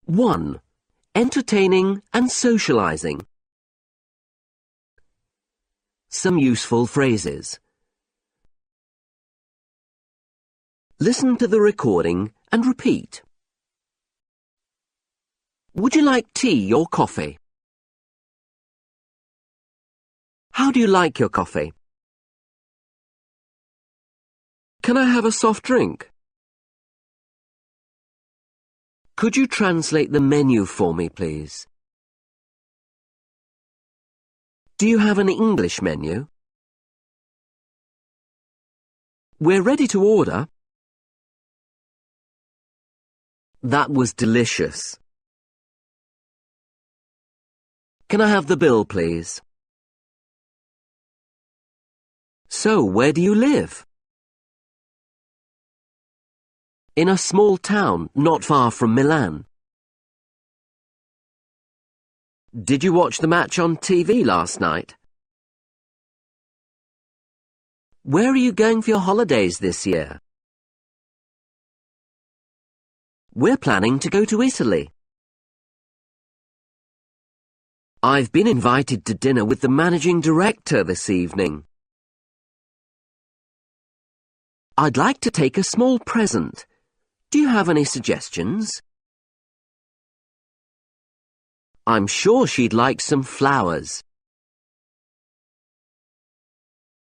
1. Entertaining and socializing. Some useful phrases. Listen to the recording and repeat. Would you like tea or coffee? How do you like your coffee? Can I have a soft drink? Could you translate the menu for me, please? Do you have an English menu? We're ready to order. That was delicious. Can I have the bill, please? So, where do you live? In a small town not far from Milan. Did you watch the match on TV last night? Where are you going for your holidays this year? We're planning to go to Italy. I've been invited to dinner with the managing director this evening. I'd like to take a small present. Do you have any suggestions? I'm sure she'd like some flowers.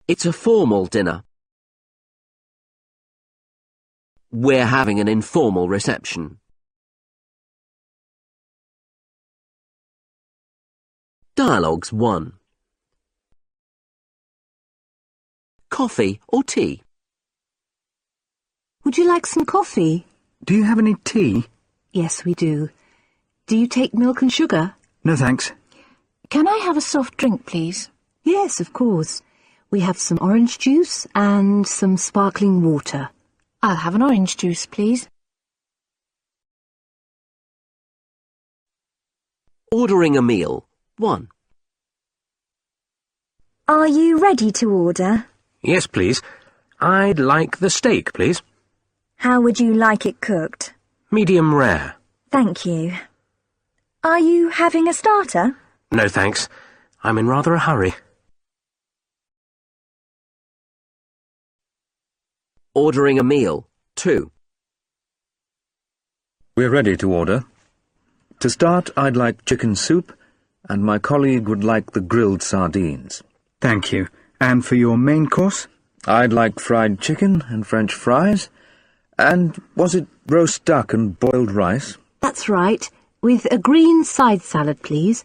It's a formal dinner. We're having an informal reception. Dialogues 1. Coffee or tea? Would you like some coffee? Do you have any tea? Yes, we do. Do you take milk and sugar? No, thanks. Can I have a soft drink, please? Yes, of course. We have some orange juice and some sparkling water. I'll have an orange juice, please. Ordering a meal. 1. Are you ready to order? Yes, please. I'd like the steak, please. How would you like it cooked? Medium rare. Thank you. Are you having a starter? No, thanks. I'm in rather a hurry. Ordering a meal. 2. We're ready to order. To start, I'd like chicken soup, and my colleague would like the grilled sardines. Thank you. And for your main course? I'd like fried chicken and French fries. And was it roast duck and boiled rice? That's right. With a green side salad, please.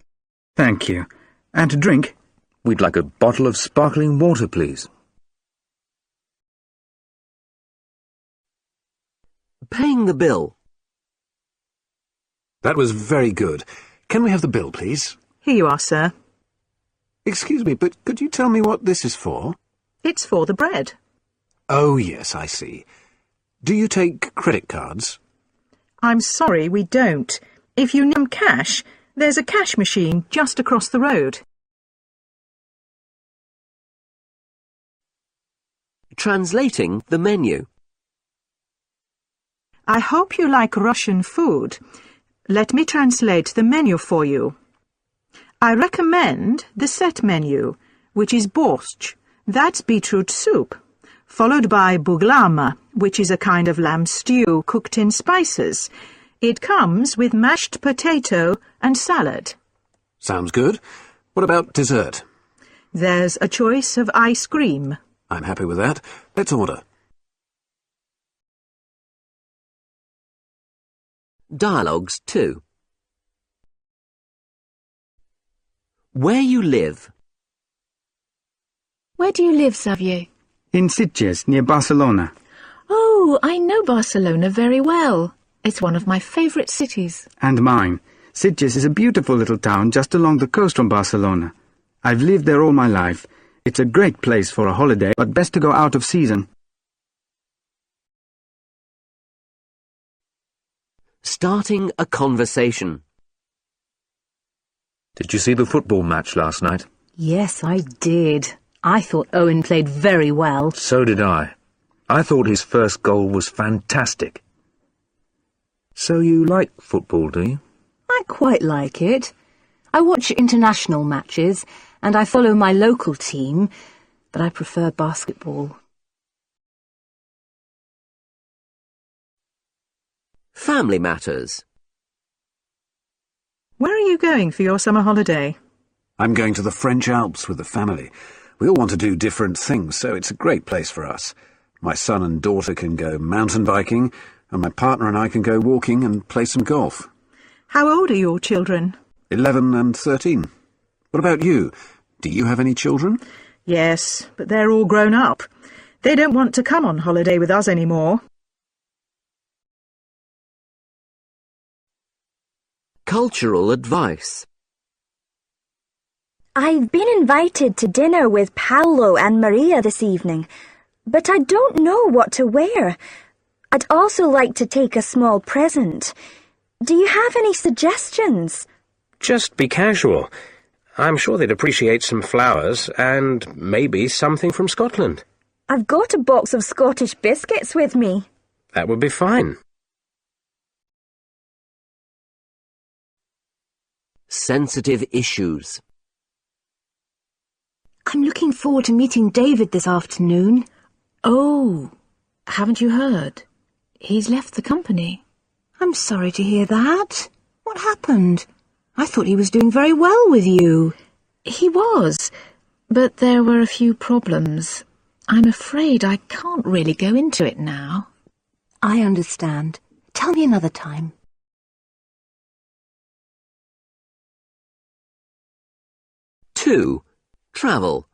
Thank you. And to drink? We'd like a bottle of sparkling water, please. Paying the bill. That was very good. Can we have the bill, please? Here you are, sir. Excuse me, but could you tell me what this is for? It's for the bread. Oh, yes, I see. Do you take credit cards? I'm sorry, we don't. If you need cash, there's a cash machine just across the road. Translating the menu. I hope you like Russian food. Let me translate the menu for you. I recommend the set menu, which is borscht, that's beetroot soup, followed by buglama, which is a kind of lamb stew cooked in spices. It comes with mashed potato and salad. Sounds good. What about dessert? There's a choice of ice cream. I'm happy with that. Let's order. Dialogues 2. Where you live. Where do you live, Xavier? In Sitges, near Barcelona. Oh, I know Barcelona very well. It's one of my favourite cities. And mine. Sitges is a beautiful little town just along the coast from Barcelona. I've lived there all my life. It's a great place for a holiday, but best to go out of season. Starting a conversation. Did you see the football match last night? Yes, I did. I thought Owen played very well. So did I. I thought his first goal was fantastic. So you like football, do you? I quite like it. I watch international matches and I follow my local team, but I prefer basketball. Family matters. Where are you going for your summer holiday? I'm going to the French Alps with the family. We all want to do different things, so it's a great place for us. My son and daughter can go mountain biking, and my partner and I can go walking and play some golf. How old are your children? 11 and 13. What about you? Do you have any children? Yes, but they're all grown up. They don't want to come on holiday with us anymore. Cultural advice. I've been invited to dinner with Paolo and Maria this evening, but I don't know what to wear. I'd also like to take a small present. Do you have any suggestions? Just be casual. I'm sure they'd appreciate some flowers and maybe something from Scotland. I've got a box of Scottish biscuits with me. That would be fine. Sensitive issues. I'm looking forward to meeting David this afternoon. Oh, haven't you heard? He's left the company. I'm sorry to hear that. What happened? I thought he was doing very well with you. He was, but there were a few problems. I'm afraid I can't really go into it now. I understand. Tell me another time. Two. Travel.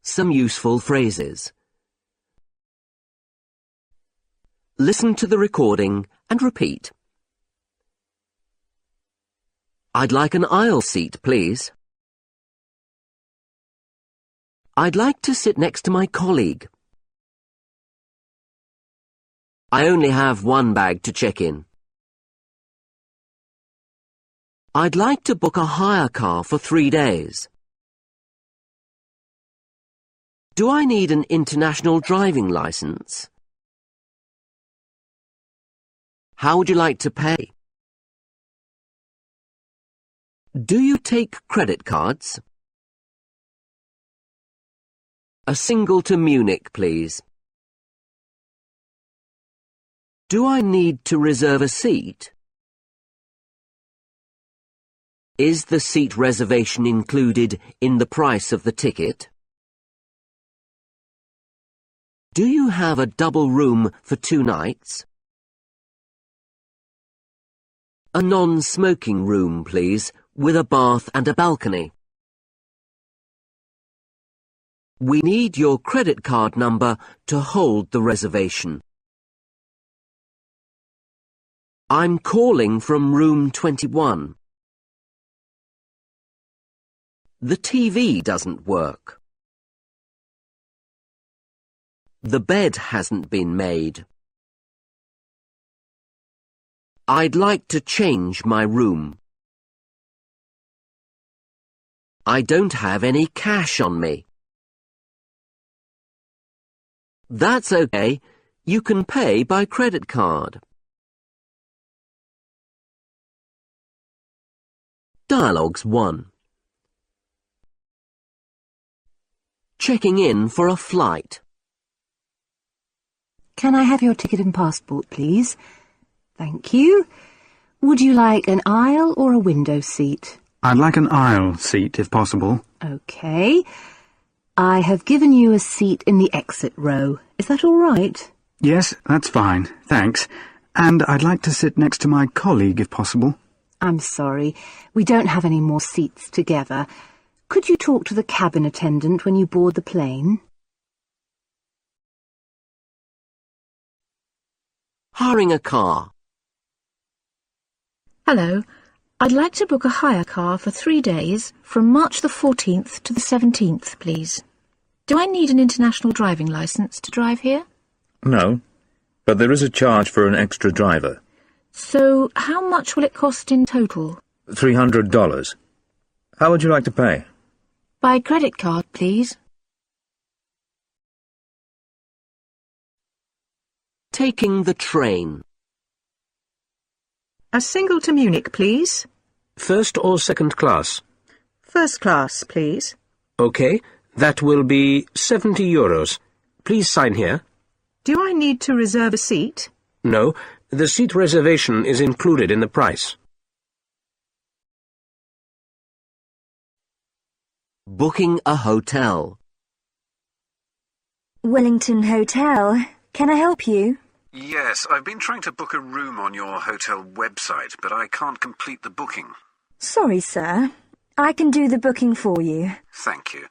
Some useful phrases. Listen to the recording and repeat. I'd like an aisle seat, please. I'd like to sit next to my colleague. I only have one bag to check in. I'd like to book a hire car for 3 days. Do I need an international driving license? How would you like to pay? Do you take credit cards? A single to Munich, please. Do I need to reserve a seat? Is the seat reservation included in the price of the ticket? Do you have a double room for 2 nights? A non-smoking room, please, with a bath and a balcony. We need your credit card number to hold the reservation. I'm calling from room 21. The TV doesn't work. The bed hasn't been made. I'd like to change my room. I don't have any cash on me. That's okay. You can pay by credit card. Dialogues 1. Checking in for a flight. Can I have your ticket and passport, please? Thank you. Would you like an aisle or a window seat? I'd like an aisle seat, if possible. OK. I have given you a seat in the exit row. Is that all right? Yes, that's fine, thanks. And I'd like to sit next to my colleague, if possible. I'm sorry. We don't have any more seats together. Could you talk to the cabin attendant when you board the plane? Hiring a car. Hello. I'd like to book a hire car for 3 days from March the 14th to the 17th, please. Do I need an international driving licence to drive here? No, but there is a charge for an extra driver. So how much will it cost in total? $300. How would you like to pay? By credit card, please. Taking the train. A single to Munich, please. First or second class? First class, please. OK, that will be €70. Please sign here. Do I need to reserve a seat? No, the seat reservation is included in the price. Booking a hotel. Wellington Hotel. Can I help you? Yes, I've been trying to book a room on your hotel website, but I can't complete the booking. Sorry, sir. I can do the booking for you. Thank you.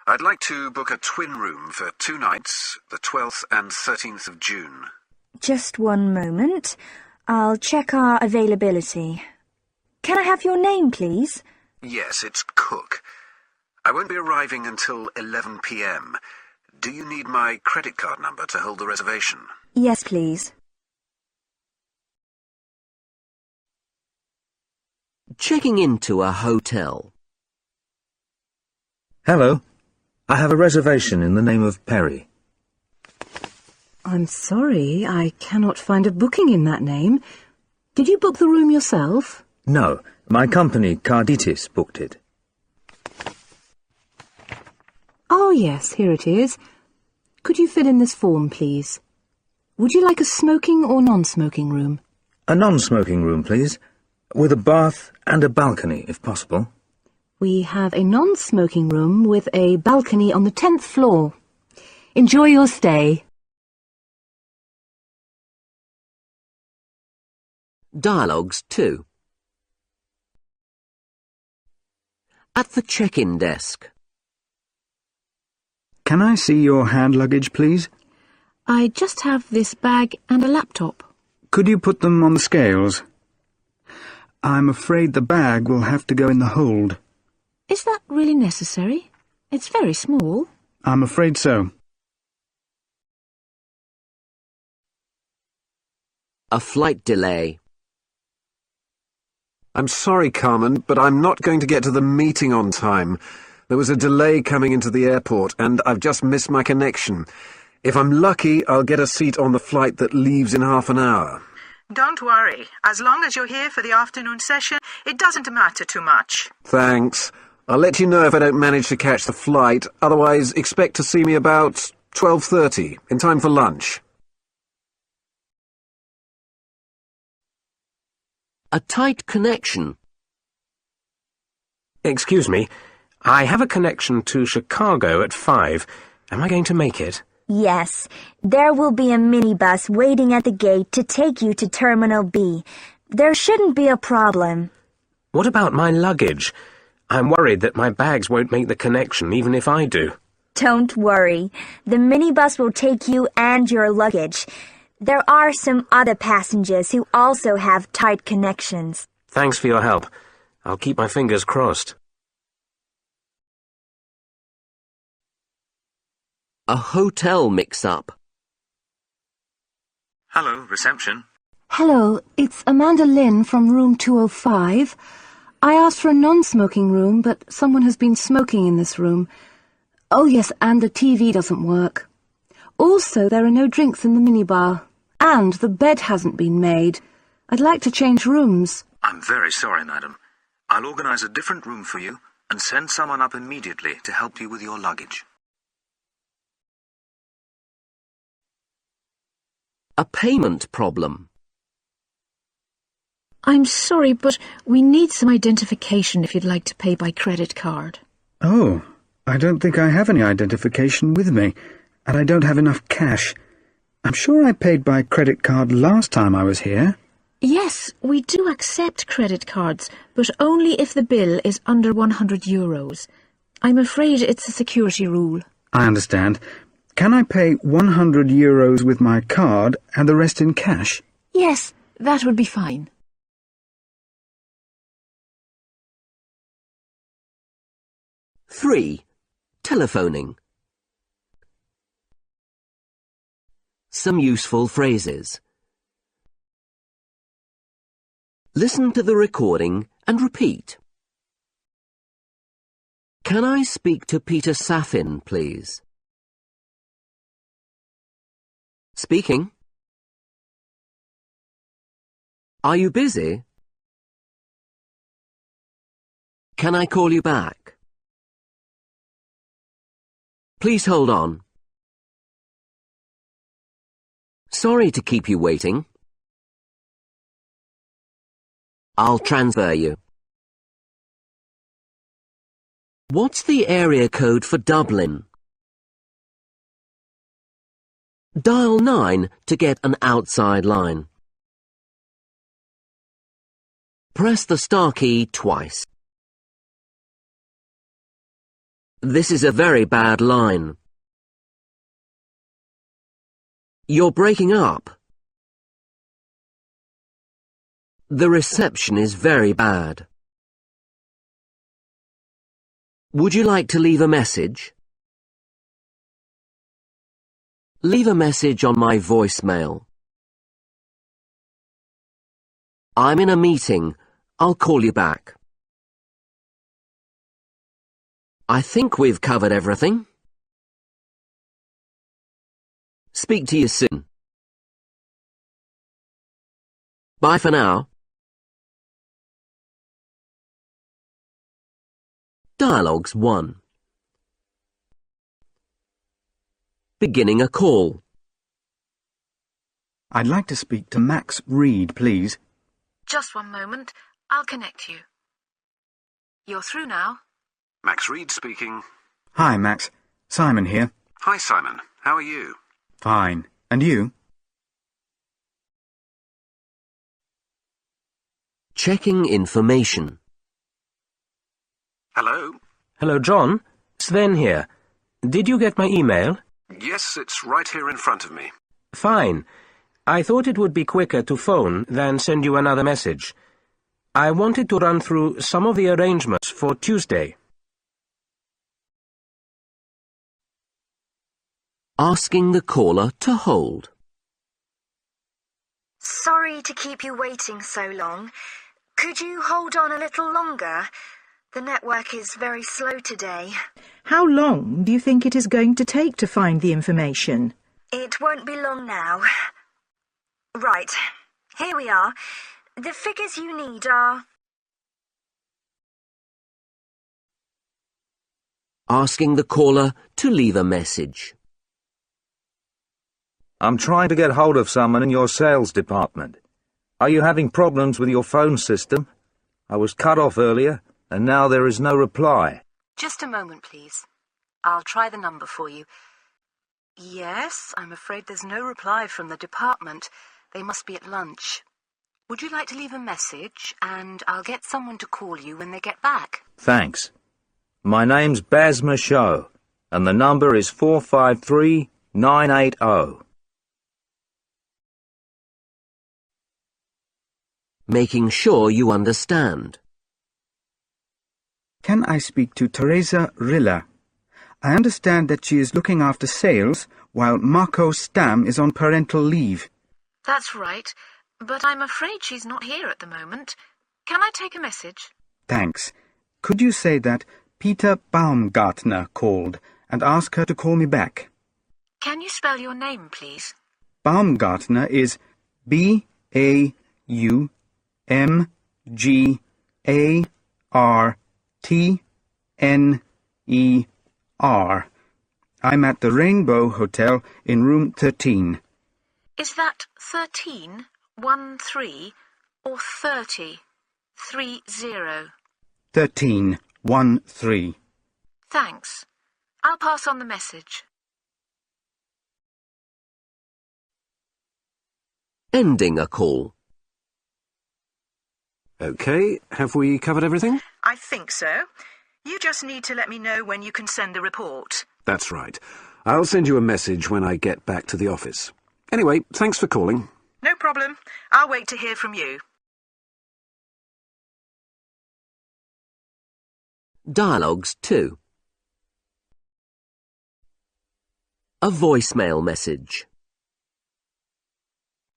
I'd like to book a twin room for 2 nights, the 12th and 13th of June. Just one moment. I'll check our availability. Can I have your name, please? Yes, it's Cook. I won't be arriving until 11 p.m. Do you need my credit card number to hold the reservation? Yes, please. Checking into a hotel. Hello. I have a reservation in the name of Perry. I'm sorry, I cannot find a booking in that name. Did you book the room yourself? No, my company, Carditis, booked it. Oh, yes, here it is. Could you fill in this form, please? Would you like a smoking or non-smoking room? A non-smoking room, please, with a bath and a balcony, if possible. We have a non-smoking room with a balcony on the 10th floor. Enjoy your stay. Dialogues 2. At the check-in desk. Can I see your hand luggage, please? I just have this bag and a laptop. Could you put them on the scales? I'm afraid the bag will have to go in the hold. Is that really necessary? It's very small. I'm afraid so. A flight delay. I'm sorry, Carmen, but I'm not going to get to the meeting on time. There was a delay coming into the airport, and I've just missed my connection. If I'm lucky, I'll get a seat on the flight that leaves in half an hour. Don't worry. As long as you're here for the afternoon session, it doesn't matter too much. Thanks. I'll let you know if I don't manage to catch the flight. Otherwise, expect to see me about 12:30, in time for lunch. A tight connection. Excuse me, I have a connection to Chicago at 5. Am I going to make it? Yes. There will be a minibus waiting at the gate to take you to Terminal B. There shouldn't be a problem. What about my luggage? I'm worried that my bags won't make the connection, even if I do. Don't worry. The minibus will take you and your luggage. There are some other passengers who also have tight connections. Thanks for your help. I'll keep my fingers crossed. A hotel mix-up. Hello, reception. Hello, it's Amanda Lynn from room 205. I asked for a non-smoking room, but someone has been smoking in this room. Oh yes, and the TV doesn't work. Also, there are no drinks in the minibar. And the bed hasn't been made. I'd like to change rooms. I'm very sorry, madam. I'll organise a different room for you and send someone up immediately to help you with your luggage. A payment problem. I'm sorry, but we need some identification if you'd like to pay by credit card. Oh, I don't think I have any identification with me, and I don't have enough cash. I'm sure I paid by credit card last time I was here. Yes, we do accept credit cards, but only if the bill is under €100. I'm afraid it's a security rule. I understand. Can I pay €100 with my card and the rest in cash? Yes, that would be fine. Three. Telephoning. Some useful phrases. Listen to the recording and repeat. Can I speak to Peter Saffin, please? Speaking. Are you busy? Can I call you back? Please hold on. Sorry to keep you waiting. I'll transfer you. What's the area code for Dublin? Dial 9 to get an outside line. Press the star key twice. This is a very bad line. You're breaking up. The reception is very bad. Would you like to leave a message? Leave a message on my voicemail. I'm in a meeting. I'll call you back. I think we've covered everything. Speak to you soon. Bye for now. Dialogues 1. Beginning a call. I'd like to speak to Max Reed, please. Just one moment. I'll connect you. You're through now. Max Reed speaking. Hi, Max. Simon here. Hi, Simon. How are you? Fine. And you? Checking information. Hello? Hello, John. Sven here. Did you get my email? Yes, it's right here in front of me. Fine. I thought it would be quicker to phone than send you another message. I wanted to run through some of the arrangements for Tuesday. Asking the caller to hold. Sorry to keep you waiting so long. Could you hold on a little longer? The network is very slow today. How long do you think it is going to take to find the information? It won't be long now. Right, here we are. The figures you need are... Asking the caller to leave a message. I'm trying to get hold of someone in your sales department. Are you having problems with your phone system? I was cut off earlier, and now there is no reply. Just a moment, please. I'll try the number for you. Yes, I'm afraid there's no reply from the department. They must be at lunch. Would you like to leave a message, and I'll get someone to call you when they get back? Thanks. My name's Baz Michaud, and the number is 453980. Making sure you understand. Can I speak to Teresa Rilla? I understand that she is looking after sales while Marco Stam is on parental leave. That's right, but I'm afraid she's not here at the moment. Can I take a message? Thanks. Could you say that Peter Baumgartner called and ask her to call me back? Can you spell your name, please? Baumgartner is B-A-U-M-G-A-R-T-N-E-R. I'm at the Rainbow Hotel in room 13. Is that 13, 1-3, or 30, 3-0? 13-1-3. Thanks. I'll pass on the message. Ending a call. OK, have we covered everything? I think so. You just need to let me know when you can send the report. That's right. I'll send you a message when I get back to the office. Anyway, thanks for calling. No problem. I'll wait to hear from you. Dialogues 2. A voicemail message.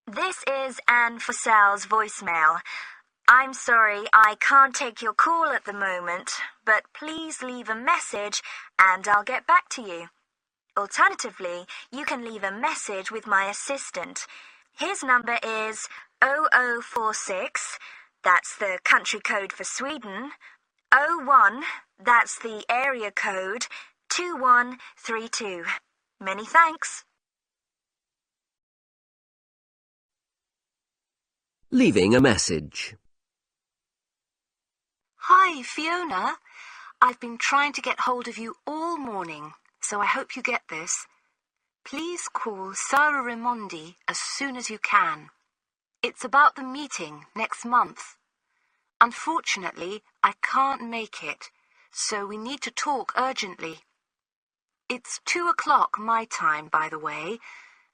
This is Anne Fussell's voicemail. I'm sorry I can't take your call at the moment, but please leave a message and I'll get back to you. Alternatively, you can leave a message with my assistant. His number is 0046, that's the country code for Sweden. 01, that's the area code. 2132. Many thanks. Leaving a message. Hi, Fiona. I've been trying to get hold of you all morning, so I hope you get this. Please call Sarah Raimondi as soon as you can. It's about the meeting next month. Unfortunately, I can't make it, so we need to talk urgently. It's 2 o'clock my time, by the way,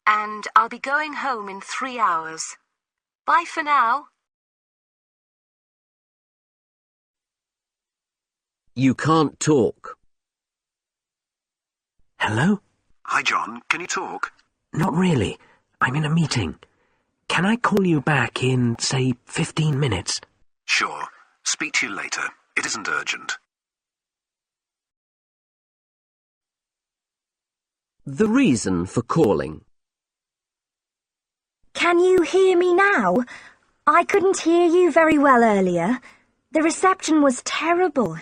and I'll be going home in 3 hours. Bye for now. You can't talk. Hello? Hi, John. Can you talk? Not really. I'm in a meeting. Can I call you back in, say, 15 minutes? Sure. Speak to you later. It isn't urgent. The reason for calling. Can you hear me now? I couldn't hear you very well earlier. The reception was terrible.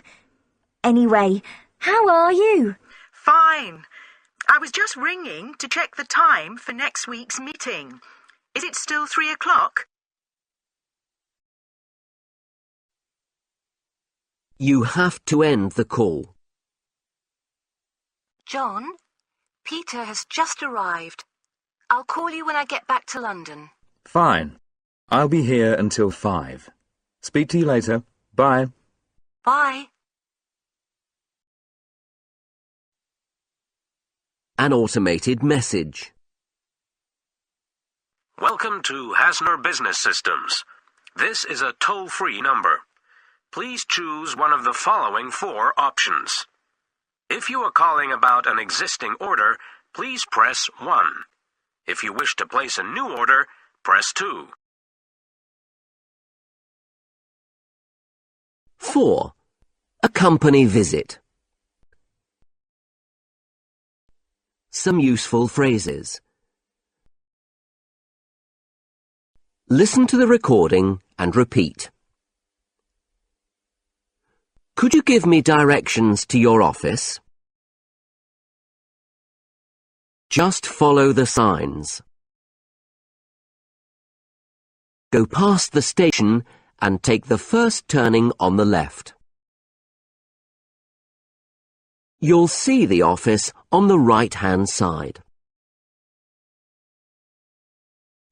Anyway, how are you? Fine. I was just ringing to check the time for next week's meeting. Is it still 3 o'clock? You have to end the call. John, Peter has just arrived. I'll call you when I get back to London. Fine. I'll be here until 5. Speak to you later. Bye. Bye. An automated message. Welcome to Hasner Business Systems. This is a toll-free number. Please choose one of the following 4 options. If you are calling about an existing order, please press 1. If you wish to place a new order, press 2. 4. A company visit. Some useful phrases. Listen to the recording and repeat. Could you give me directions to your office? Just follow the signs. Go past the station and take the first turning on the left. You'll see the office on the right-hand side.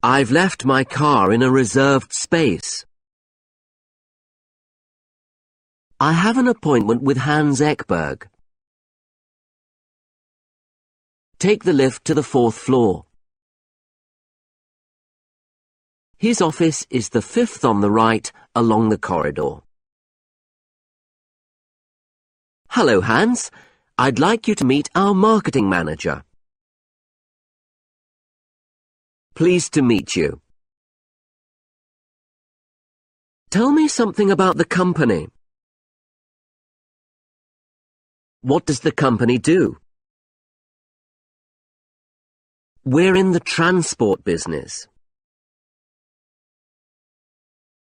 I've left my car in a reserved space. I have an appointment with Hans Ekberg. Take the lift to the 4th floor. His office is the 5th on the right along the corridor. Hello, Hans. I'd like you to meet our marketing manager. Pleased to meet you. Tell me something about the company. What does the company do? We're in the transport business.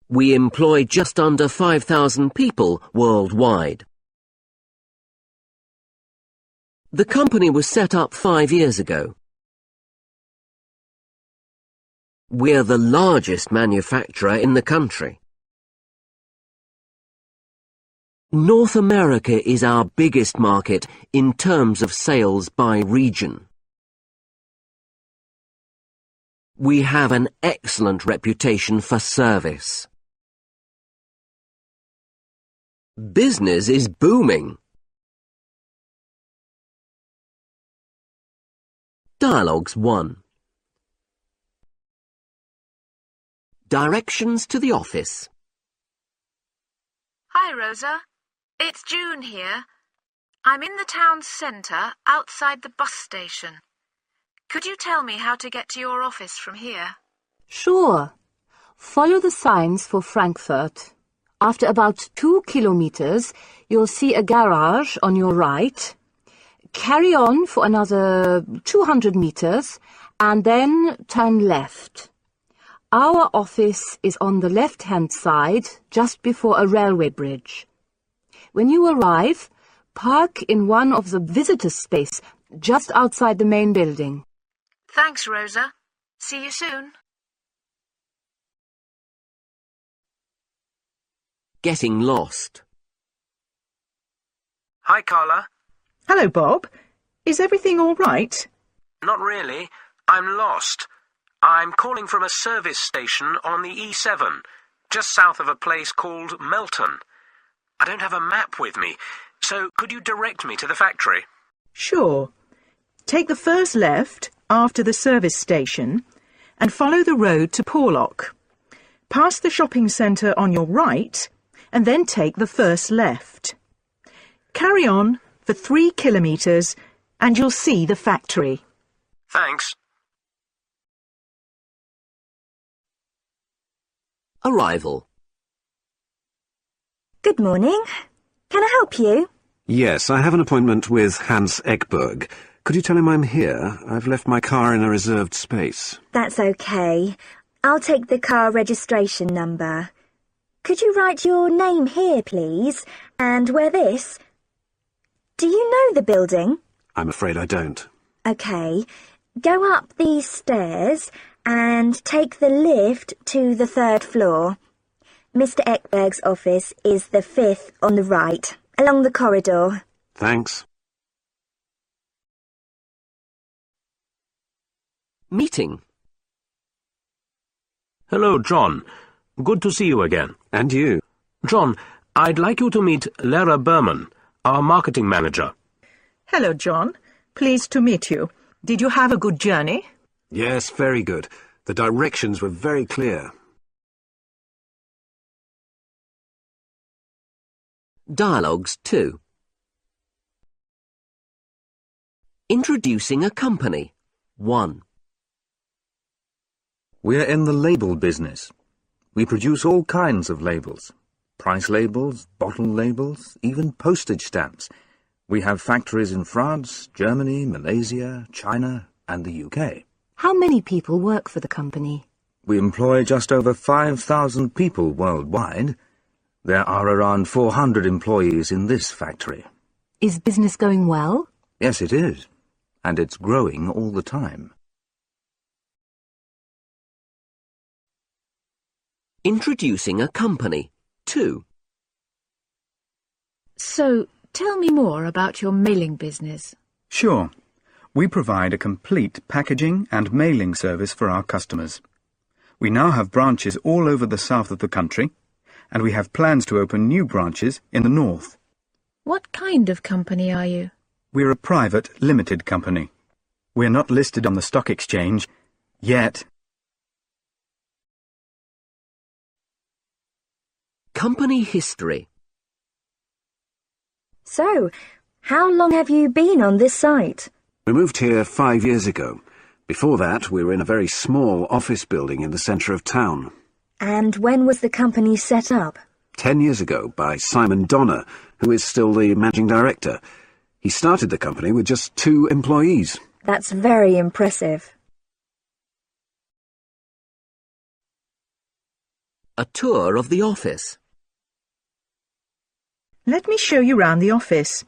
We employ just under 5,000 people worldwide. The company was set up 5 years ago. We're the largest manufacturer in the country. North America is our biggest market in terms of sales by region. We have an excellent reputation for service. Business is booming. Dialogues 1. Directions to the office. Hi, Rosa. It's June here. I'm in the town centre, outside the bus station. Could you tell me how to get to your office from here? Sure. Follow the signs for Frankfurt. After about 2 kilometers, you'll see a garage on your right. Carry on for another 200 meters and then turn left. Our office is on the left-hand side, just before a railway bridge. When you arrive, park in one of the visitors' space just outside the main building. Thanks, Rosa. See you soon. Getting lost. Hi, Carla. Hello, Bob. Is everything all right? Not really. I'm lost. I'm calling from a service station on the E7, just south of a place called Melton. I don't have a map with me, so could you direct me to the factory? Sure. Take the first left after the service station and follow the road to Porlock. Pass the shopping centre on your right and then take the first left. Carry on for 3 kilometres and you'll see the factory. Thanks. Arrival. Good morning. Can I help you? Yes, I have an appointment with Hans Ekberg. Could you tell him I'm here? I've left my car in a reserved space. That's okay. I'll take the car registration number. Could you write your name here, please? And wear this? Do you know the building? I'm afraid I don't. Okay. Go up these stairs and take the lift to the 3rd floor. Mr. Ekberg's office is the 5th on the right, along the corridor. Thanks. Meeting. Hello, John. Good to see you again. And you? John, I'd like you to meet Lara Berman, our marketing manager. Hello, John. Pleased to meet you. Did you have a good journey? Yes, very good. The directions were very clear. Dialogues 2. Introducing a company. 1. We're in the label business. We produce all kinds of labels. Price labels, bottle labels, even postage stamps. We have factories in France, Germany, Malaysia, China, and the UK. How many people work for the company? We employ just over 5,000 people worldwide. There are around 400 employees in this factory. Is business going well? Yes, it is. And it's growing all the time. Introducing a company. 2. So, tell me more about your mailing business. Sure. We provide a complete packaging and mailing service for our customers. We now have branches all over the south of the country, and we have plans to open new branches in the north. What kind of company are you? We're a private, limited company. We're not listed on the stock exchange yet. Company history. So, how long have you been on this site? We moved here 5 years ago. Before that, we were in a very small office building in the centre of town. And when was the company set up? 10 years ago by Simon Donner, who is still the managing director. He started the company with just 2 employees. That's very impressive. A tour of the office. Let me show you round the office.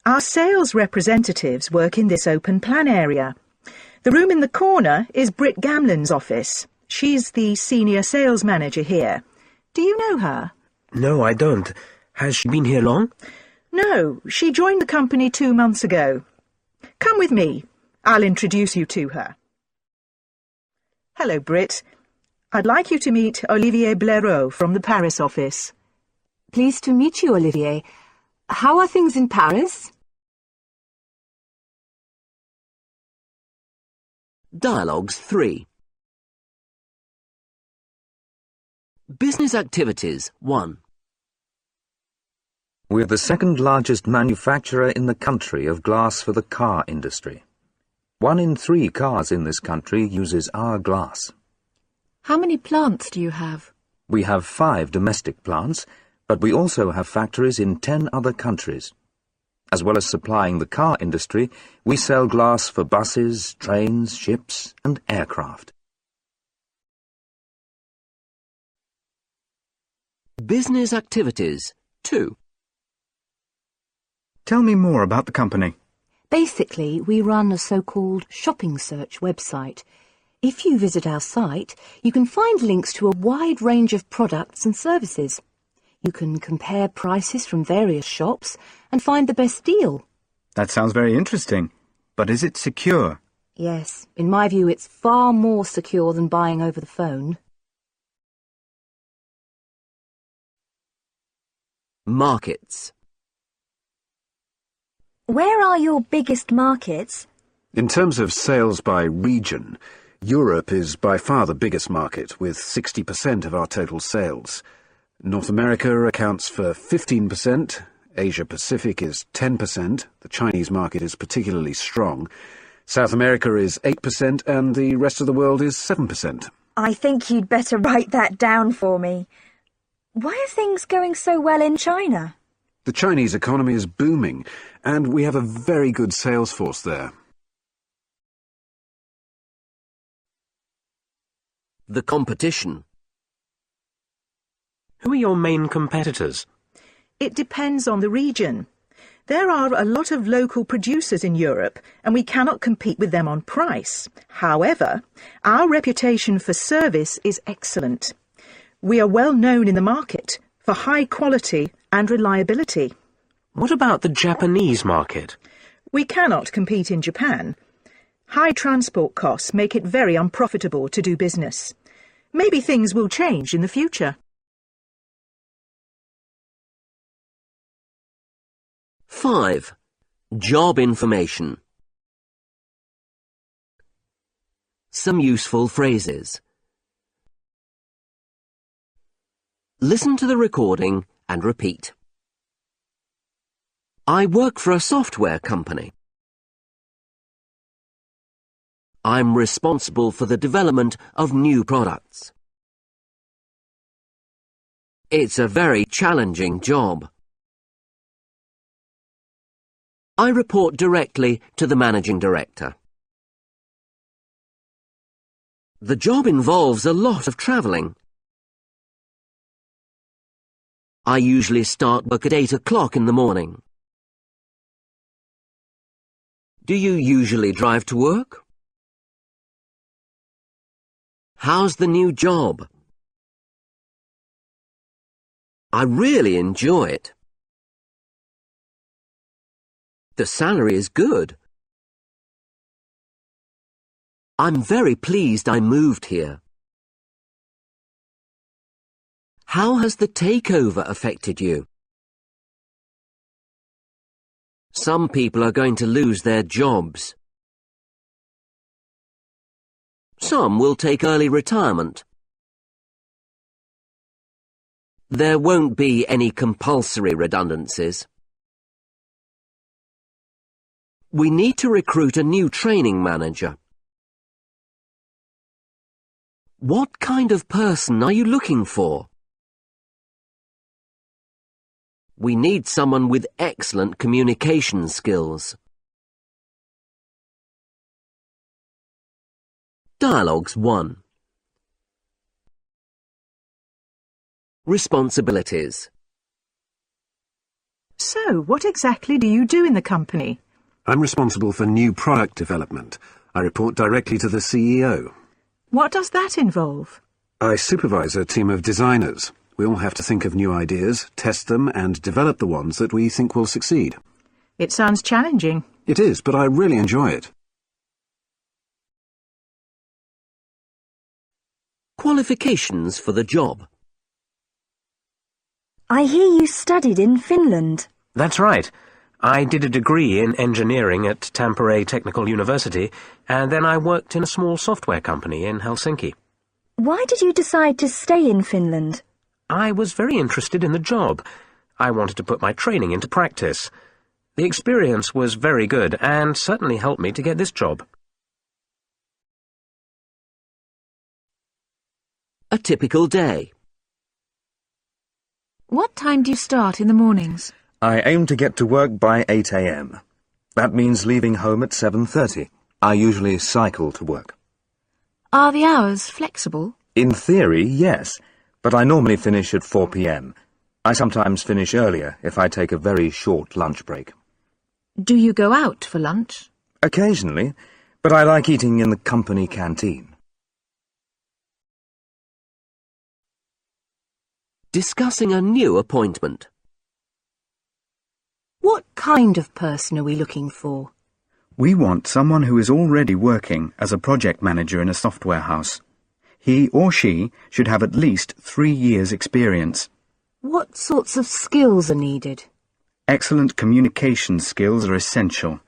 Our sales representatives work in this open plan area. The room in the corner is Britt Gamlin's office. She's the senior sales manager here. Do you know her? No, I don't. Has she been here long? No, she joined the company 2 months ago. Come with me. I'll introduce you to her. Hello, Britt. I'd like you to meet Olivier Blaireau from the Paris office. Pleased to meet you, Olivier. How are things in Paris? Dialogues 3. Business activities. 1. We're the second largest manufacturer in the country of glass for the car industry. 1 in 3 cars in this country uses our glass. How many plants do you have? We have 5 domestic plants, but we also have factories in 10 other countries. As well as supplying the car industry, we sell glass for buses, trains, ships, and aircraft. Business activities 2. Tell me more about the company. Basically, we run a so-called shopping search website. If you visit our site, you can find links to a wide range of products and services. You can compare prices from various shops and find the best deal. That sounds very interesting. But is it secure? Yes, in my view, it's far more secure than buying over the phone. Markets. Where are your biggest markets? In terms of sales by region, Europe is by far the biggest market, with 60% of our total sales. North America accounts for 15%, Asia-Pacific is 10%, the Chinese market is particularly strong, South America is 8%, and the rest of the world is 7%. I think you'd better write that down for me. Why are things going so well in China? The Chinese economy is booming, and we have a very good sales force there. The competition. Who are your main competitors? It depends on the region. There are a lot of local producers in Europe, and we cannot compete with them on price. However, our reputation for service is excellent. We are well known in the market for high quality and reliability. What about the Japanese market? We cannot compete in Japan. High transport costs make it very unprofitable to do business. Maybe things will change in the future. 5. Job information. Some useful phrases. Listen to the recording and repeat. I work for a software company. I'm responsible for the development of new products. It's a very challenging job. I report directly to the managing director. The job involves a lot of travelling. I usually start work at 8 o'clock in the morning. Do you usually drive to work? How's the new job? I really enjoy it. The salary is good. I'm very pleased I moved here. How has the takeover affected you? Some people are going to lose their jobs. Some will take early retirement. There won't be any compulsory redundancies. We need to recruit a new training manager. What kind of person are you looking for? We need someone with excellent communication skills. Dialogues 1. Responsibilities. So, what exactly do you do in the company? I'm responsible for new product development. I report directly to the CEO. What does that involve? I supervise a team of designers. We all have to think of new ideas, test them, and develop the ones that we think will succeed. It sounds challenging. It is, but I really enjoy it. Qualifications for the job. I hear you studied in Finland. That's right. I did a degree in engineering at Tampere Technical University, and then I worked in a small software company in Helsinki. Why did you decide to stay in Finland? I was very interested in the job. I wanted to put my training into practice. The experience was very good and certainly helped me to get this job. A typical day. What time do you start in the mornings? I aim to get to work by 8 a.m. That means leaving home at 7:30. I usually cycle to work. Are the hours flexible? In theory, yes, but I normally finish at 4 p.m. I sometimes finish earlier if I take a very short lunch break. Do you go out for lunch? Occasionally, but I like eating in the company canteen. Discussing a new appointment. What kind of person are we looking for? We want someone who is already working as a project manager in a software house. He or she should have at least 3 years' experience. What sorts of skills are needed? Excellent communication skills are essential.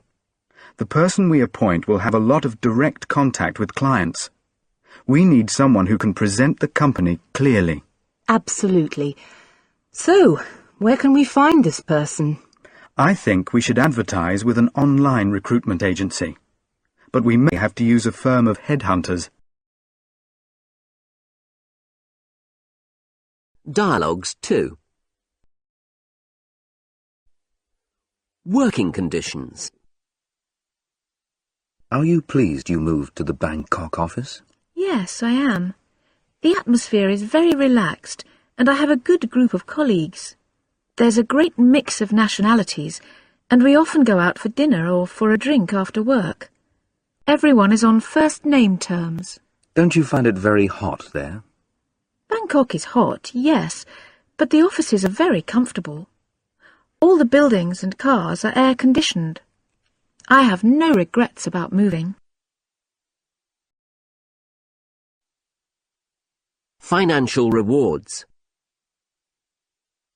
The person we appoint will have a lot of direct contact with clients. We need someone who can present the company clearly. Absolutely. So, where can we find this person? I think we should advertise with an online recruitment agency. But we may have to use a firm of headhunters. Dialogues 2. Working conditions. Are you pleased you moved to the Bangkok office? Yes, I am. The atmosphere is very relaxed, and I have a good group of colleagues. There's a great mix of nationalities, and we often go out for dinner or for a drink after work. Everyone is on first-name terms. Don't you find it very hot there? Bangkok is hot, yes, but the offices are very comfortable. All the buildings and cars are air-conditioned. I have no regrets about moving. Financial rewards.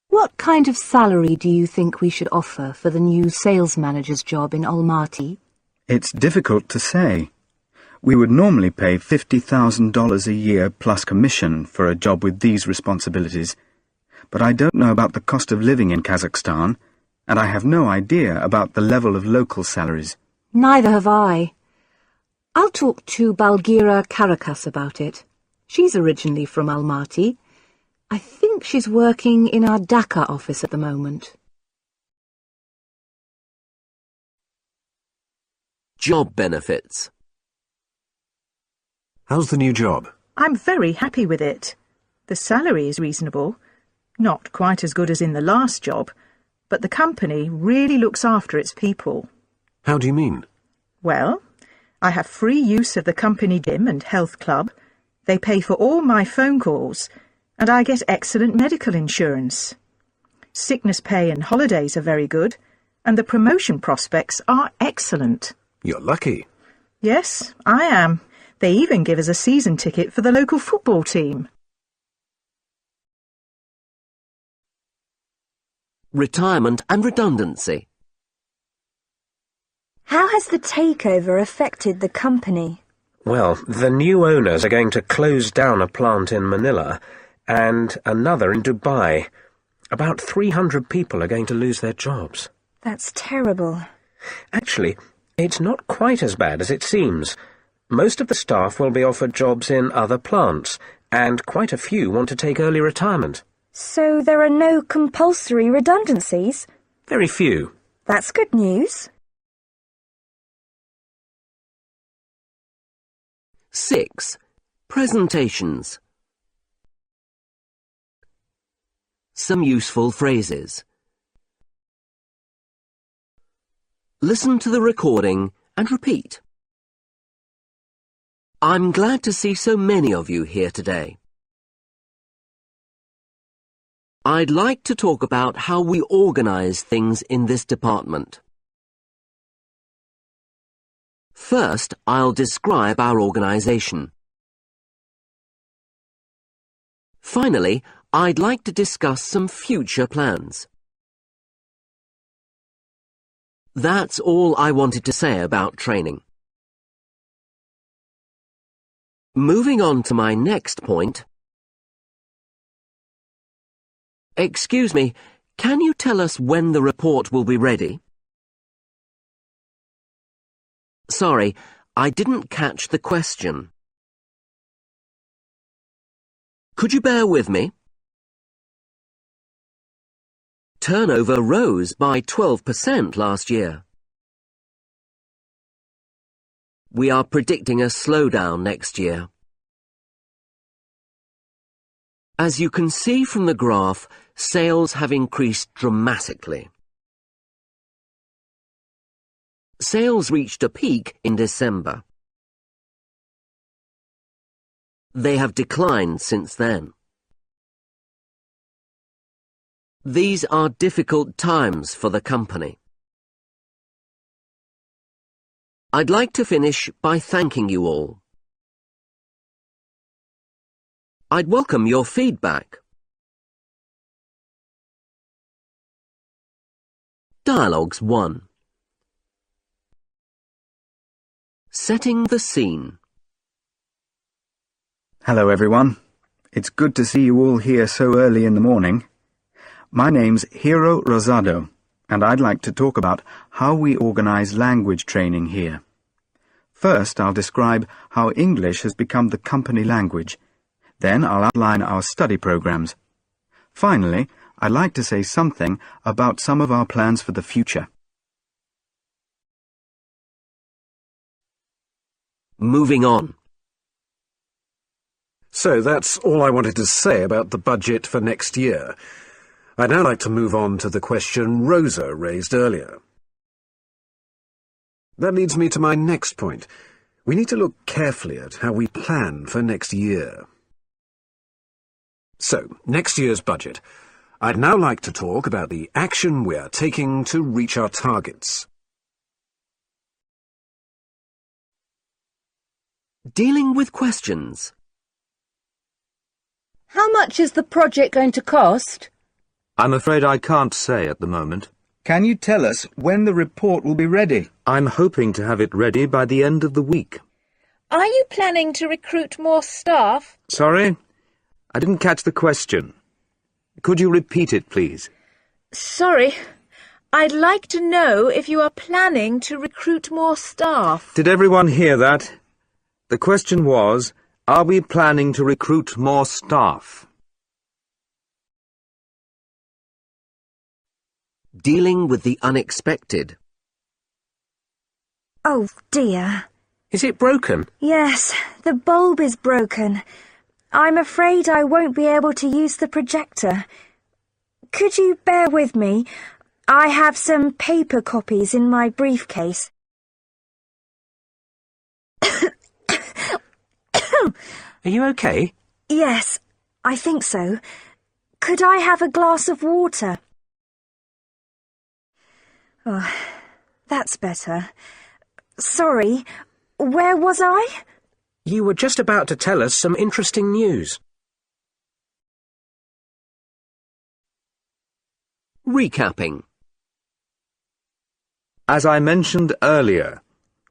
What kind of salary do you think we should offer for the new sales manager's job in Almaty? It's difficult to say. We would normally pay $50,000 a year plus commission for a job with these responsibilities. But I don't know about the cost of living in Kazakhstan, and I have no idea about the level of local salaries. Neither have I. I'll talk to Balgira Karakas about it. She's originally from Almaty. I think she's working in our Dhaka office at the moment. Job benefits. How's the new job? I'm very happy with it. The salary is reasonable. Not quite as good as in the last job, but the company really looks after its people. How do you mean? Well, I have free use of the company gym and health club. They pay for all my phone calls, and I get excellent medical insurance. Sickness pay and holidays are very good, and the promotion prospects are excellent. You're lucky. Yes, I am. They even give us a season ticket for the local football team. Retirement and redundancy. How has the takeover affected the company? Well, the new owners are going to close down a plant in Manila and another in Dubai. About 300 people are going to lose their jobs. That's terrible. Actually, it's not quite as bad as it seems. Most of the staff will be offered jobs in other plants, and quite a few want to take early retirement. So there are no compulsory redundancies? Very few. That's good news. 6. Presentations. Some useful phrases. Listen to the recording and repeat. I'm glad to see so many of you here today. I'd like to talk about how we organize things in this department. First, I'll describe our organization. Finally, I'd like to discuss some future plans. That's all I wanted to say about training. Moving on to my next point. Excuse me, can you tell us when the report will be ready? Sorry, I didn't catch the question. Could you bear with me? Turnover rose by 12% last year. We are predicting a slowdown next year. As you can see from the graph, sales have increased dramatically. Sales reached a peak in December. They have declined since then. These are difficult times for the company. I'd like to finish by thanking you all. I'd welcome your feedback. Dialogues 1. Setting the scene. Hello everyone. It's good to see you all here so early in the morning. My name's Hiro Rosado, and I'd like to talk about how we organize language training here. First, I'll describe how English has become the company language. Then I'll outline our study programs. Finally, I'd like to say something about some of our plans for the future. Moving on. So that's all I wanted to say about the budget for next year. I'd now like to move on to the question Rosa raised earlier. That leads me to my next point. We need to look carefully at how we plan for next year. So, next year's budget. I'd now like to talk about the action we are taking to reach our targets. Dealing with questions. How much is the project going to cost? I'm afraid I can't say at the moment. Can you tell us when the report will be ready? I'm hoping to have it ready by the end of the week. Are you planning to recruit more staff? Sorry? I didn't catch the question. Could you repeat it, please? Sorry. I'd like to know if you are planning to recruit more staff. Did everyone hear that? The question was, are we planning to recruit more staff? Dealing with the unexpected. Oh dear. Is it broken? Yes, the bulb is broken. I'm afraid I won't be able to use the projector. Could you bear with me? I have some paper copies in my briefcase. Are you okay? Yes, I think so. Could I have a glass of water? Oh, that's better. Sorry, where was I? You were just about to tell us some interesting news. Recapping. As I mentioned earlier,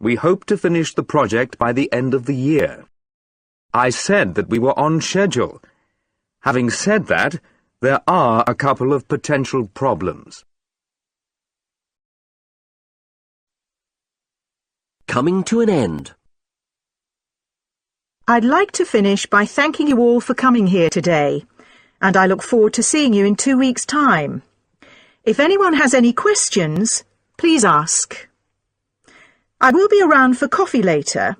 we hope to finish the project by the end of the year. I said that we were on schedule. Having said that, there are a couple of potential problems. Coming to an end. I'd like to finish by thanking you all for coming here today, and I look forward to seeing you in 2 weeks' time. If anyone has any questions, please ask. I will be around for coffee later,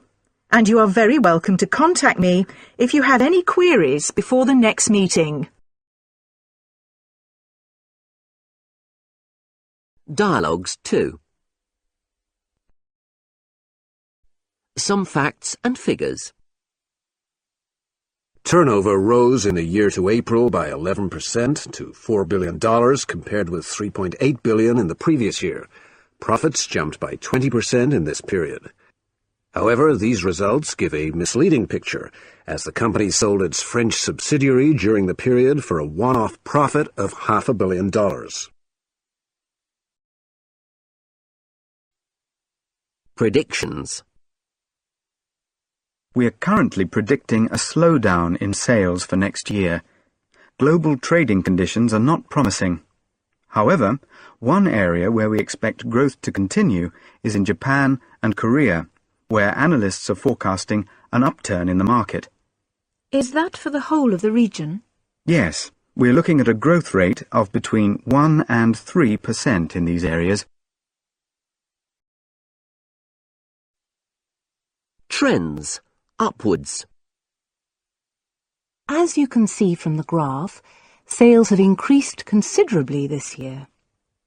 and you are very welcome to contact me if you have any queries before the next meeting. Dialogues 2. Some facts and figures. Turnover rose in the year to April by 11% to $4 billion compared with $3.8 billion in the previous year. Profits jumped by 20% in this period. However, these results give a misleading picture, as the company sold its French subsidiary during the period for a one-off profit of $500 million. Predictions. We are currently predicting a slowdown in sales for next year. Global trading conditions are not promising. However, one area where we expect growth to continue is in Japan and Korea, where analysts are forecasting an upturn in the market. Is that for the whole of the region? Yes, we're looking at a growth rate of between 1 and 3% in these areas. Trends. Upwards. As you can see from the graph, sales have increased considerably this year.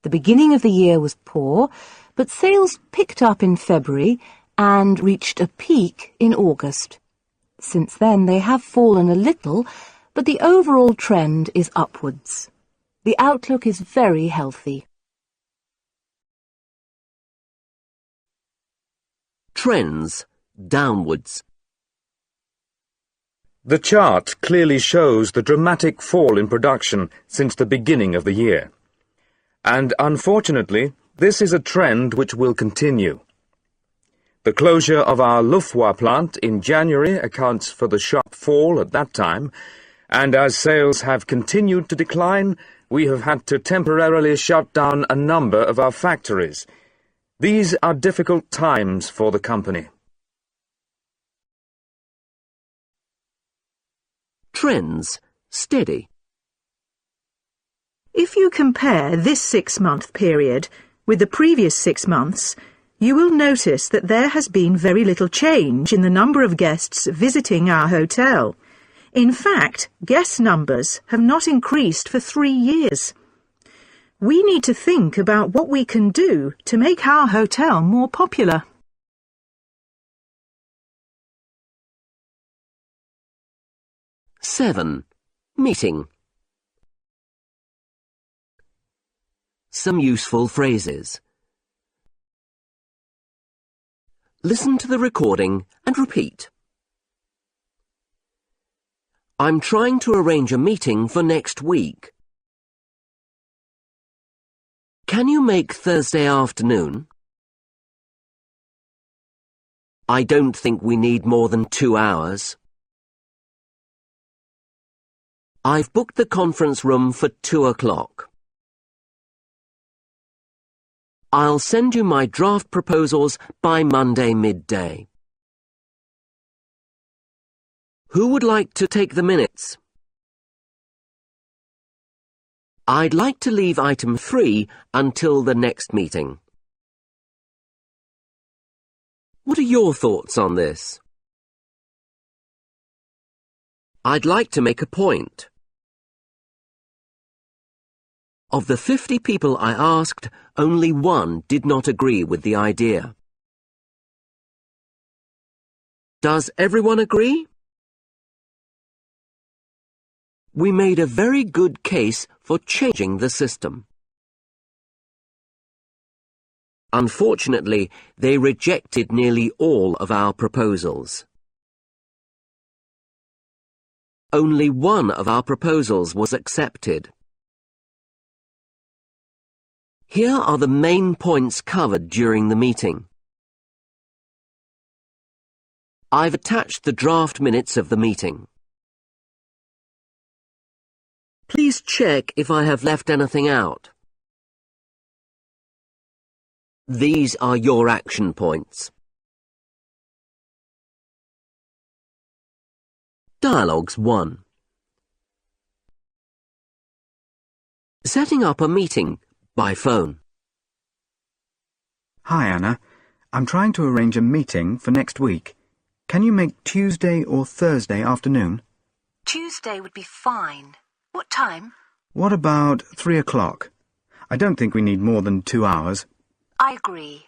The beginning of the year was poor, but sales picked up in February and reached a peak in August. Since then, they have fallen a little, but the overall trend is upwards. The outlook is very healthy. Trends, downwards. The chart clearly shows the dramatic fall in production since the beginning of the year. And unfortunately, this is a trend which will continue. The closure of our Loughborough plant in January accounts for the sharp fall at that time, and as sales have continued to decline, we have had to temporarily shut down a number of our factories. These are difficult times for the company. Trends, steady. If you compare this 6-month period with the previous 6 months, you will notice that there has been very little change in the number of guests visiting our hotel. In fact, guest numbers have not increased for 3 years. We need to think about what we can do to make our hotel more popular. Seven, meeting. Some useful phrases. Listen to the recording and repeat. I'm trying to arrange a meeting for next week. Can you make Thursday afternoon? I don't think we need more than 2 hours. I've booked the conference room for 2 o'clock. I'll send you my draft proposals by Monday midday. Who would like to take the minutes? I'd like to leave item 3 until the next meeting. What are your thoughts on this? I'd like to make a point. Of the 50 people I asked, only 1 did not agree with the idea. Does everyone agree? We made a very good case for changing the system. Unfortunately, they rejected nearly all of our proposals. Only 1 of our proposals was accepted. Here are the main points covered during the meeting. I've attached the draft minutes of the meeting. Please check if I have left anything out. These are your action points. Dialogues 1. Setting up a meeting by phone. Hi, Anna. I'm trying to arrange a meeting for next week. Can you make Tuesday or Thursday afternoon? Tuesday would be fine. What time? What about 3 o'clock? I don't think we need more than 2 hours. I agree.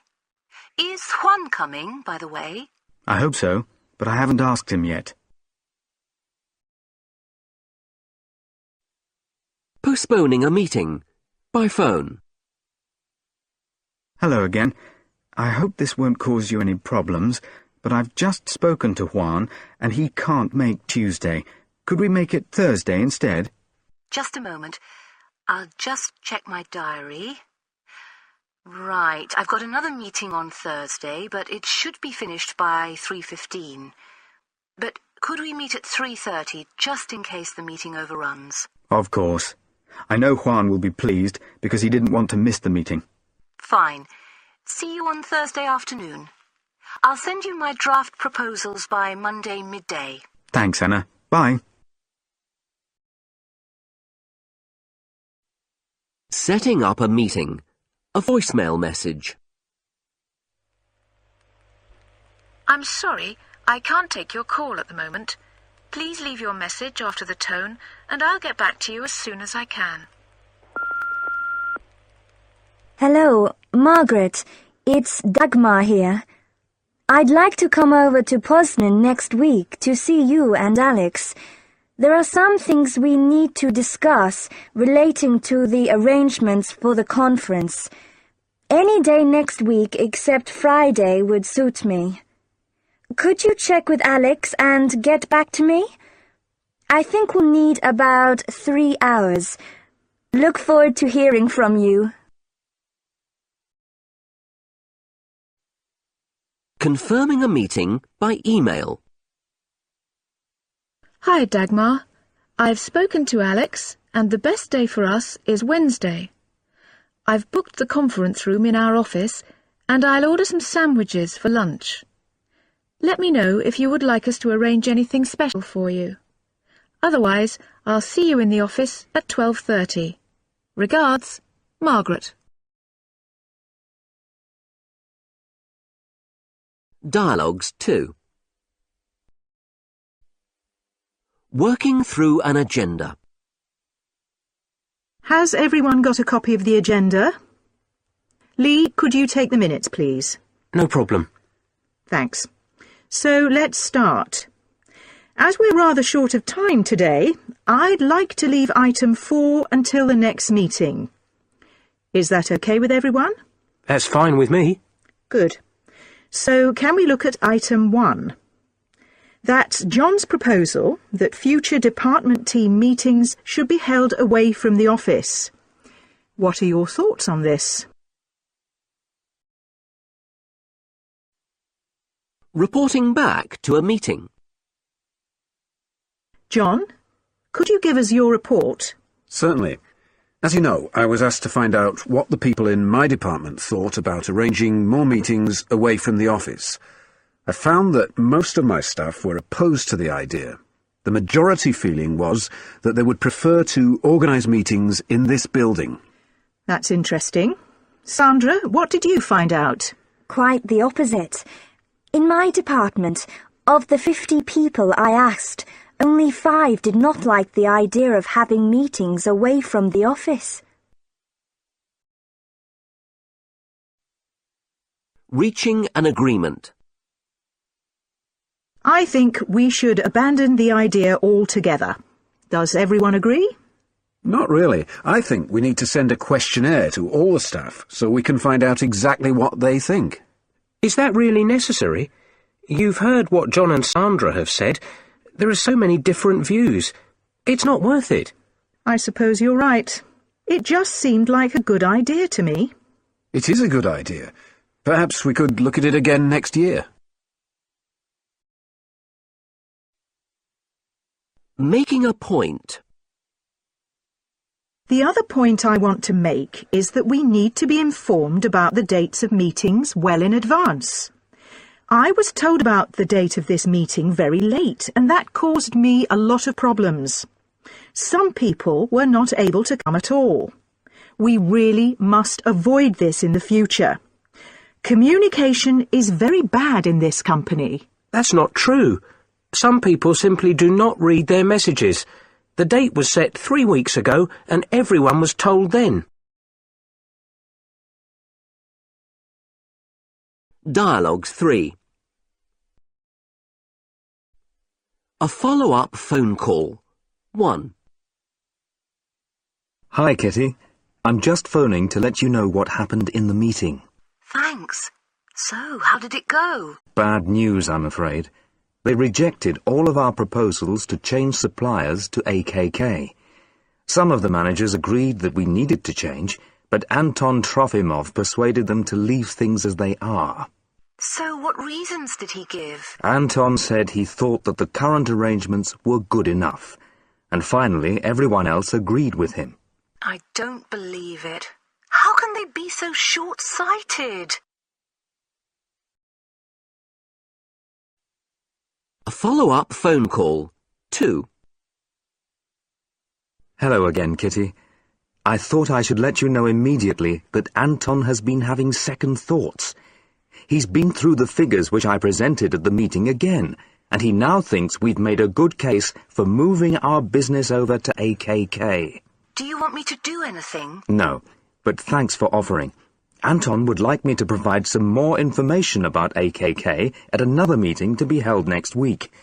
Is Juan coming, by the way? I hope so, but I haven't asked him yet. Postponing a meeting by phone. Hello again. I hope this won't cause you any problems, but I've just spoken to Juan, and he can't make Tuesday. Could we make it Thursday instead? Just a moment. I'll just check my diary. Right, I've got another meeting on Thursday, but it should be finished by 3:15. But could we meet at 3:30, just in case the meeting overruns? Of course. I know Juan will be pleased, because he didn't want to miss the meeting. Fine. See you on Thursday afternoon. I'll send you my draft proposals by Monday midday. Thanks, Anna. Bye. Setting up a meeting. A voicemail message. I'm sorry, I can't take your call at the moment. Please leave your message after the tone, and I'll get back to you as soon as I can. Hello, Margaret. It's Dagmar here. I'd like to come over to Poznan next week to see you and Alex. There are some things we need to discuss relating to the arrangements for the conference. Any day next week except Friday would suit me. Could you check with Alex and get back to me? I think we'll need about 3 hours. Look forward to hearing from you. Confirming a meeting by email. Hi, Dagmar. I've spoken to Alex, and the best day for us is Wednesday. I've booked the conference room in our office, and I'll order some sandwiches for lunch. Let me know if you would like us to arrange anything special for you. Otherwise, I'll see you in the office at 12:30. Regards, Margaret. Dialogues 2. Working through an agenda. Has everyone got a copy of the agenda? Lee, could you take the minutes, please? No problem. Thanks. So let's start. As we're rather short of time today, I'd like to leave item 4 until the next meeting. Is that okay with everyone? That's fine with me. Good. So can we look at item 1? That's John's proposal that future department team meetings should be held away from the office. What are your thoughts on this? Reporting back to a meeting. John, could you give us your report? Certainly. As you know, I was asked to find out what the people in my department thought about arranging more meetings away from the office. I found that most of my staff were opposed to the idea. The majority feeling was that they would prefer to organise meetings in this building. That's interesting. Sandra, what did you find out? Quite the opposite. In my department, of the 50 people I asked, only 5 did not like the idea of having meetings away from the office. Reaching an agreement. I think we should abandon the idea altogether. Does everyone agree? Not really. I think we need to send a questionnaire to all the staff so we can find out exactly what they think. Is that really necessary? You've heard what John and Sandra have said. There are so many different views. It's not worth it. I suppose you're right. It just seemed like a good idea to me. It is a good idea. Perhaps we could look at it again next year. Making a point. The other point I want to make is that we need to be informed about the dates of meetings well in advance. I was told about the date of this meeting very late, and that caused me a lot of problems. Some people were not able to come at all. We really must avoid this in the future. Communication is very bad in this company. That's not true. Some people simply do not read their messages. The date was set 3 weeks ago, and everyone was told then. Dialogues 3. A follow-up phone call. 1. Hi, Kitty. I'm just phoning to let you know what happened in the meeting. Thanks. So, how did it go? Bad news, I'm afraid. They rejected all of our proposals to change suppliers to AKK. Some of the managers agreed that we needed to change, but Anton Trofimov persuaded them to leave things as they are. So, what reasons did he give? Anton said he thought that the current arrangements were good enough, and finally everyone else agreed with him. I don't believe it. How can they be so short-sighted? A follow-up phone call. 2. Hello again, Kitty. I thought I should let you know immediately that Anton has been having second thoughts. He's been through the figures which I presented at the meeting again, and he now thinks we've made a good case for moving our business over to AKK. Do you want me to do anything? No, but thanks for offering. Anton would like me to provide some more information about AKK at another meeting to be held next week.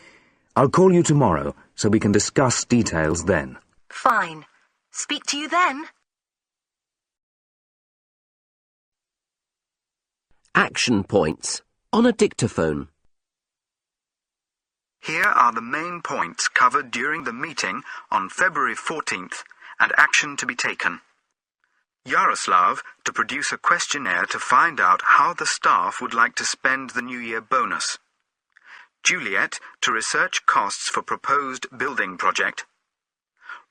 I'll call you tomorrow so we can discuss details then. Fine. Speak to you then. Action points on a dictaphone. Here are the main points covered during the meeting on February 14th and action to be taken. Yaroslav to produce a questionnaire to find out how the staff would like to spend the New Year bonus. Juliet to research costs for proposed building project.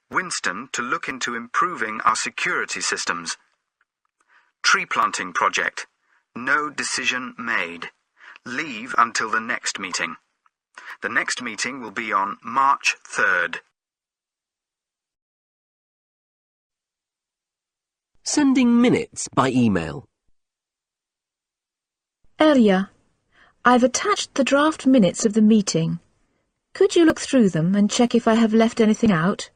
Winston to look into improving our security systems. Tree planting project. No decision made. Leave until the next meeting. The next meeting will be on March 3rd. Sending minutes by email. Elia, I've attached the draft minutes of the meeting. Could you look through them and check if I have left anything out?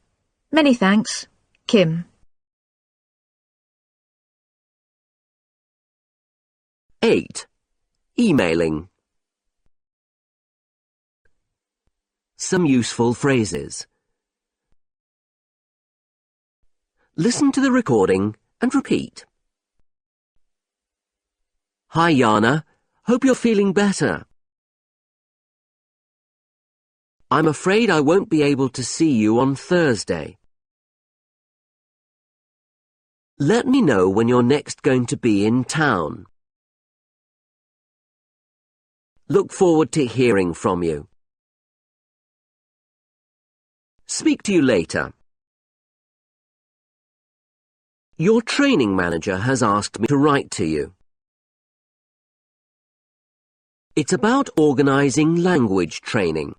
Many thanks. Kim. 8. Emailing. Some useful phrases. Listen to the recording and repeat. Hi, Jana. Hope you're feeling better. I'm afraid I won't be able to see you on Thursday. Let me know when you're next going to be in town. Look forward to hearing from you. Speak to you later. Your training manager has asked me to write to you. It's about organising language training.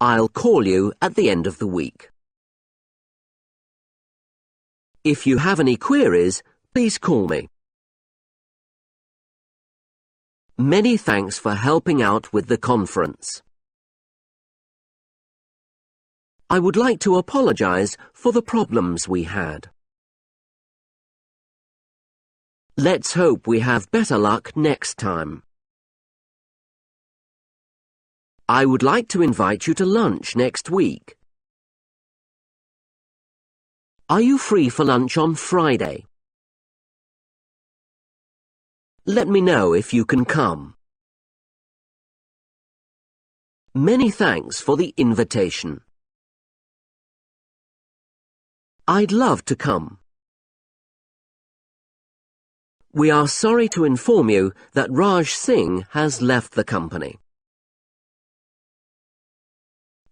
I'll call you at the end of the week. If you have any queries, please call me. Many thanks for helping out with the conference. I would like to apologise for the problems we had. Let's hope we have better luck next time. I would like to invite you to lunch next week. Are you free for lunch on Friday? Let me know if you can come. Many thanks for the invitation. I'd love to come. We are sorry to inform you that Raj Singh has left the company.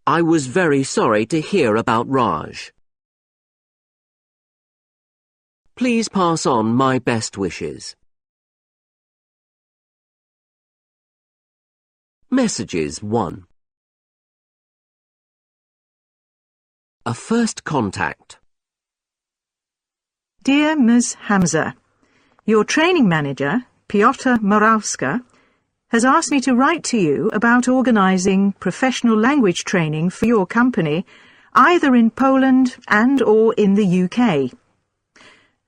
I was very sorry to hear about Raj. Please pass on my best wishes. Messages 1. A first contact. Dear Ms. Hamza, your training manager, Piotr Morawska, has asked me to write to you about organising professional language training for your company, either in Poland and/or in the UK.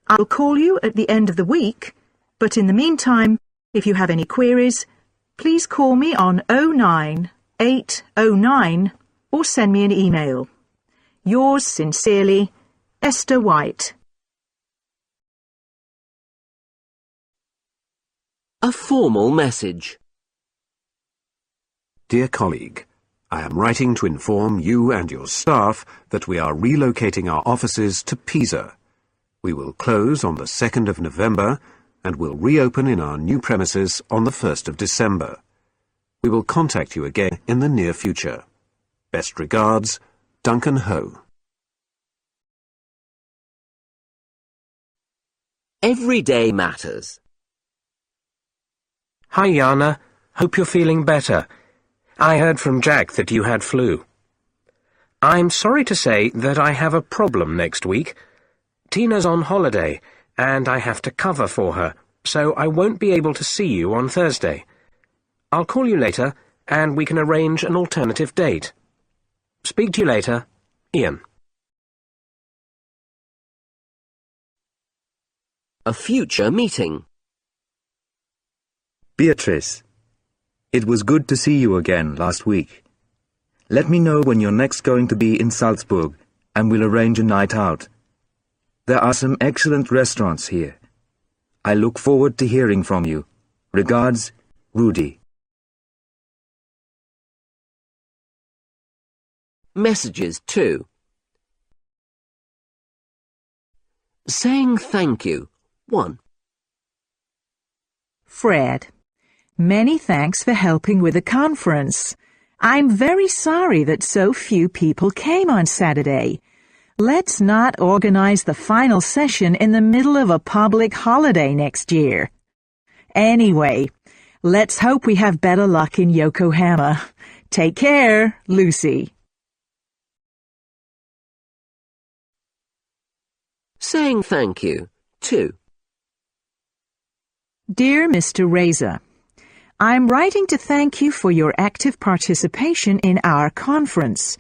I'll call you at the end of the week, but in the meantime, if you have any queries, please call me on 09809 or send me an email. Yours sincerely, Esther White. A formal message. Dear colleague, I am writing to inform you and your staff that we are relocating our offices to Pisa. We will close on the 2nd of November and will reopen in our new premises on the 1st of December. We will contact you again in the near future. Best regards, Duncan Ho. Every day matters. Hi, Jana. Hope you're feeling better. I heard from Jack that you had flu. I'm sorry to say that I have a problem next week. Tina's on holiday, and I have to cover for her, so I won't be able to see you on Thursday. I'll call you later, and we can arrange an alternative date. Speak to you later, Ian. A future meeting. Beatrice, it was good to see you again last week. Let me know when you're next going to be in Salzburg, and we'll arrange a night out. There are some excellent restaurants here. I look forward to hearing from you. Regards, Rudy. Messages 2. Saying thank you. 1. Fred, many thanks for helping with the conference. I'm very sorry that so few people came on Saturday. Let's not organize the final session in the middle of a public holiday next year. Anyway, let's hope we have better luck in Yokohama. Take care, Lucy. Saying thank you. 2. Dear Mr. Reza, I'm writing to thank you for your active participation in our conference.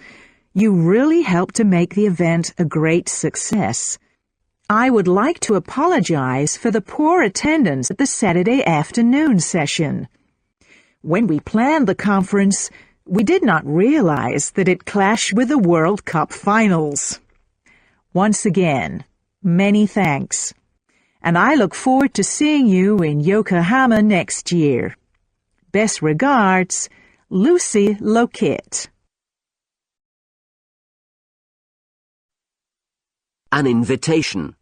You really helped to make the event a great success. I would like to apologize for the poor attendance at the Saturday afternoon session. When we planned the conference, we did not realize that it clashed with the World Cup finals. Once again, many thanks. And I look forward to seeing you in Yokohama next year. Best regards, Lucy Lockett. An invitation.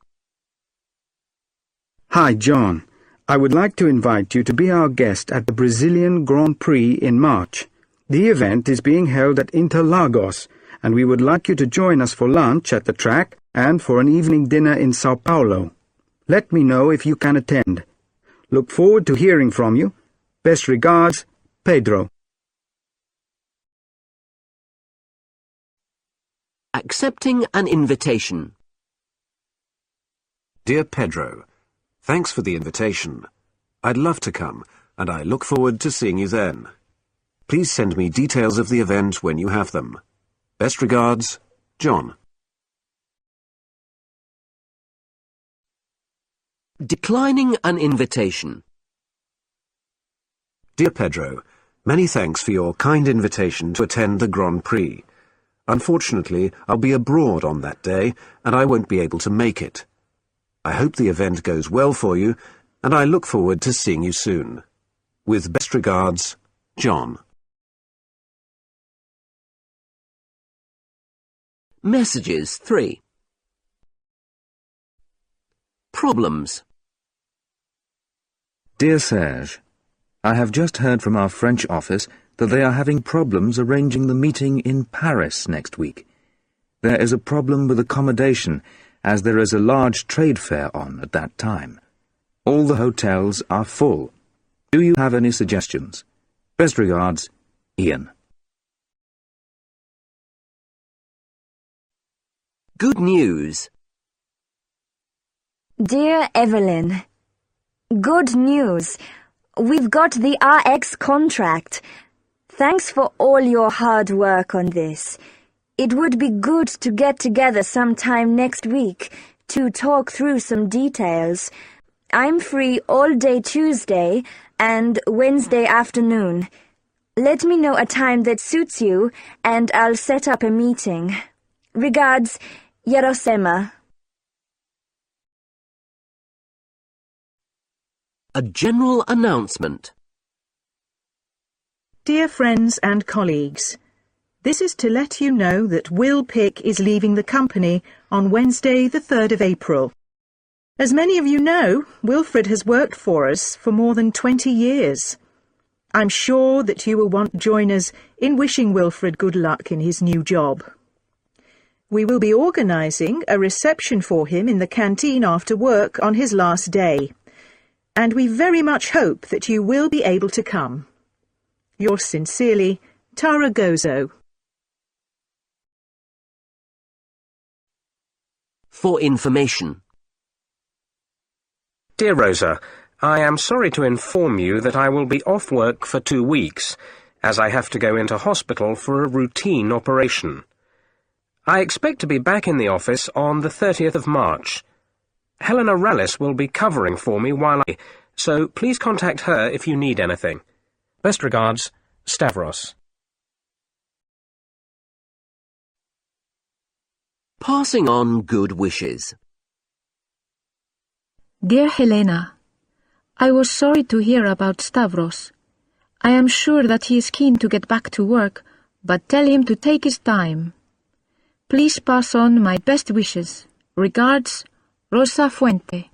Hi, John. I would like to invite you to be our guest at the Brazilian Grand Prix in March. The event is being held at Interlagos, and we would like you to join us for lunch at the track and for an evening dinner in Sao Paulo. Let me know if you can attend. Look forward to hearing from you. Best regards, Pedro. Accepting an invitation. Dear Pedro, thanks for the invitation. I'd love to come, and I look forward to seeing you then. Please send me details of the event when you have them. Best regards, John. Declining an invitation. Dear Pedro, many thanks for your kind invitation to attend the Grand Prix. Unfortunately, I'll be abroad on that day, and I won't be able to make it. I hope the event goes well for you, and I look forward to seeing you soon. With best regards, John. Messages 3. Problems. Dear Serge, I have just heard from our French office that they are having problems arranging the meeting in Paris next week. There is a problem with accommodation, as there is a large trade fair on at that time. All the hotels are full. Do you have any suggestions? Best regards, Ian. Good news. Dear Evelyn, good news. We've got the RX contract. Thanks for all your hard work on this. It would be good to get together sometime next week to talk through some details. I'm free all day Tuesday and Wednesday afternoon. Let me know a time that suits you and I'll set up a meeting. Regards, Yarosema. A general announcement. Dear friends and colleagues, this is to let you know that Will Pick is leaving the company on Wednesday the 3rd of April. As many of you know, Wilfred has worked for us for more than 20 years. I'm sure that you will want to join us in wishing Wilfred good luck in his new job. We will be organising a reception for him in the canteen after work on his last day, and we very much hope that you will be able to come. Yours sincerely, Tara Gozo. For information. Dear Rosa, I am sorry to inform you that I will be off work for 2 weeks, as I have to go into hospital for a routine operation. I expect to be back in the office on the 30th of March. Helena Rallis will be covering for me so please contact her if you need anything. Best regards, Stavros. Passing on good wishes. Dear Helena, I was sorry to hear about Stavros. I am sure that he is keen to get back to work, but tell him to take his time. Please pass on my best wishes. Regards, Rosa Fuente.